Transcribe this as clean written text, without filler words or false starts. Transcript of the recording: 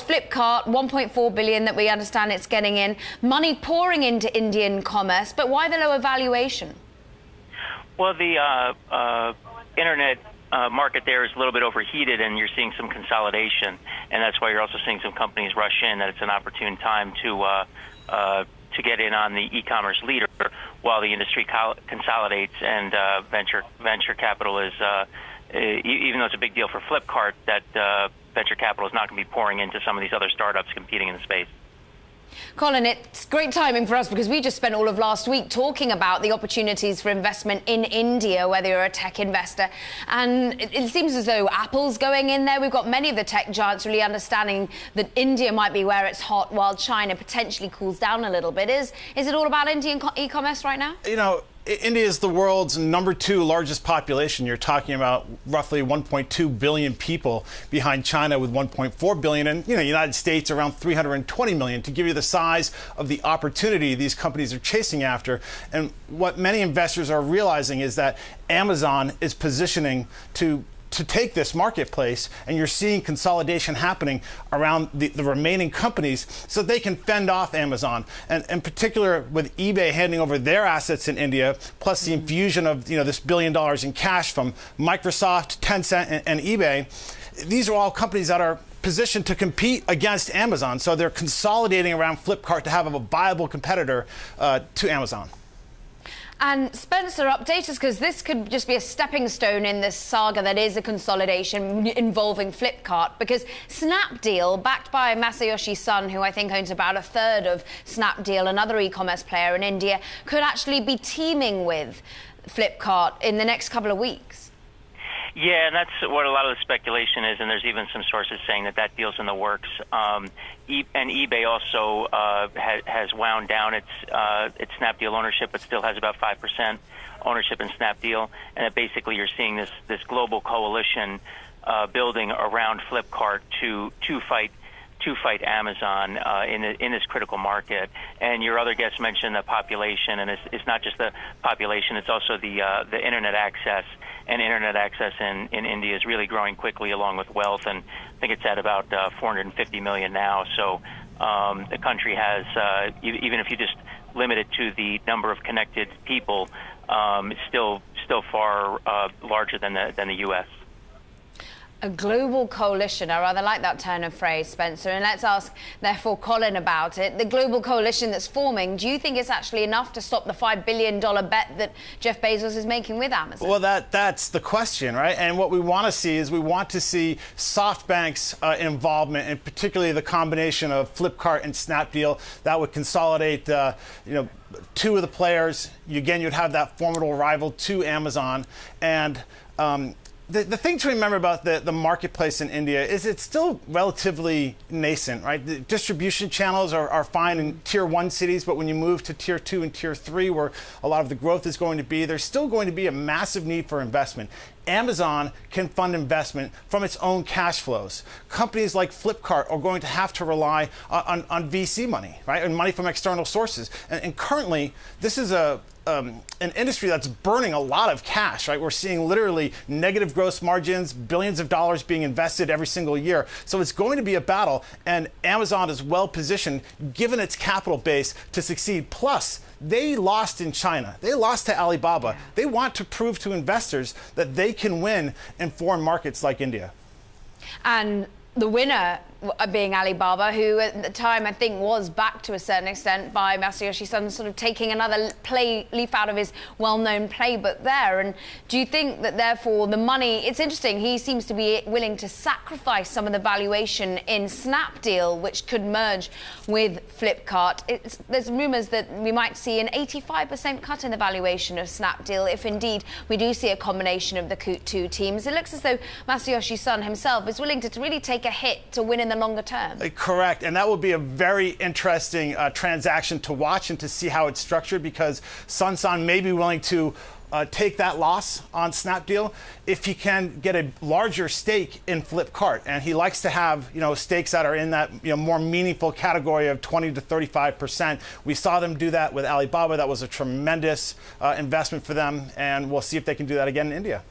Flipkart, 1.4 billion that we understand it's getting in. Money pouring into Indian commerce, but why the lower valuation? Well, the internet market there is a little bit overheated, and you're seeing some consolidation, and that's why you're also seeing some companies rush in. That it's an opportune time to get in on the e-commerce leader while the industry consolidates, and venture capital is even though it's a big deal for Flipkart, that venture capital is not going to be pouring into some of these other startups competing in the space. Colin, it's great timing for us because we just spent all of last week talking about the opportunities for investment in India, whether you're a tech investor. And it seems as though Apple's going in there. We've got many of the tech giants really understanding that India might be where it's hot while China potentially cools down a little bit. Is it all about Indian e-commerce right now? You know, India is the world's #2 largest population. You're talking about roughly 1.2 billion people behind China with 1.4 billion, and the United States around 320 million, to give you the size of the opportunity these companies are chasing after. And what many investors are realizing is that Amazon is positioning to take this marketplace, and you're seeing consolidation happening around the remaining companies so they can fend off Amazon. And in particular, with eBay handing over their assets in India, plus the infusion of this $1 billion in cash from Microsoft, Tencent, and eBay, these are all companies that are positioned to compete against Amazon. So they're consolidating around Flipkart to have a viable competitor to Amazon. And Spencer, update us, because this could just be a stepping stone in this saga that is a consolidation involving Flipkart, because Snapdeal, backed by Masayoshi Son, who I think owns about 1/3 of Snapdeal, another e-commerce player in India, could actually be teaming with Flipkart in the next couple of weeks. Yeah, and that's what a lot of the speculation is, and there's even some sources saying that deal's in the works. And eBay also has wound down its Snapdeal ownership, but still has about 5% ownership in Snapdeal. And that basically you're seeing this global coalition building around Flipkart to fight Amazon in this critical market. And your other guest mentioned the population, and it's not just the population; it's also the internet access. And internet access in India is really growing quickly, along with wealth, and I think it's at about 450 million now. So the country has, even if you just limit it to the number of connected people, it's still far larger than the U.S. A global coalition. I rather like that turn of phrase, Spencer. And let's ask, therefore, Colin about it. The global coalition that's forming, do you think it's actually enough to stop the $5 billion bet that Jeff Bezos is making with Amazon? Well, that's the question, right? And what we want to see is SoftBank's involvement, and particularly the combination of Flipkart and Snapdeal that would consolidate, two of the players. Again, you'd have that formidable rival to Amazon. And the thing to remember about the marketplace in India is it's still relatively nascent, right? The distribution channels are fine in tier 1 cities, but when you move to tier 2 and tier 3, where a lot of the growth is going to be, there's still going to be a massive need for investment. Amazon can fund investment from its own cash flows. Companies like Flipkart are going to have to rely on VC money, right? And money from external sources. And currently, this is an industry that's burning a lot of cash, right? We're seeing literally negative gross margins, billions of dollars being invested every single year. So it's going to be a battle, and Amazon is well positioned, given its capital base, to succeed. Plus, they lost in China. They lost to Alibaba. They want to prove to investors that they can win in foreign markets like India. And the winner being Alibaba, who at the time I think was backed to a certain extent by Masayoshi Son, sort of taking another leaf out of his well-known playbook there. And do you think that therefore the money, it's interesting, he seems to be willing to sacrifice some of the valuation in Snapdeal, which could merge with Flipkart. There's rumours that we might see an 85% cut in the valuation of Snapdeal if indeed we do see a combination of the two teams. It looks as though Masayoshi Son himself is willing to really take a hit to win in the longer term. Correct, and that would be a very interesting transaction to watch and to see how it's structured, because Son may be willing to take that loss on Snapdeal if he can get a larger stake in Flipkart, and he likes to have stakes that are in that more meaningful category of 20 to 35%. We saw them do that with Alibaba. That was a tremendous investment for them, and we'll see if they can do that again in India.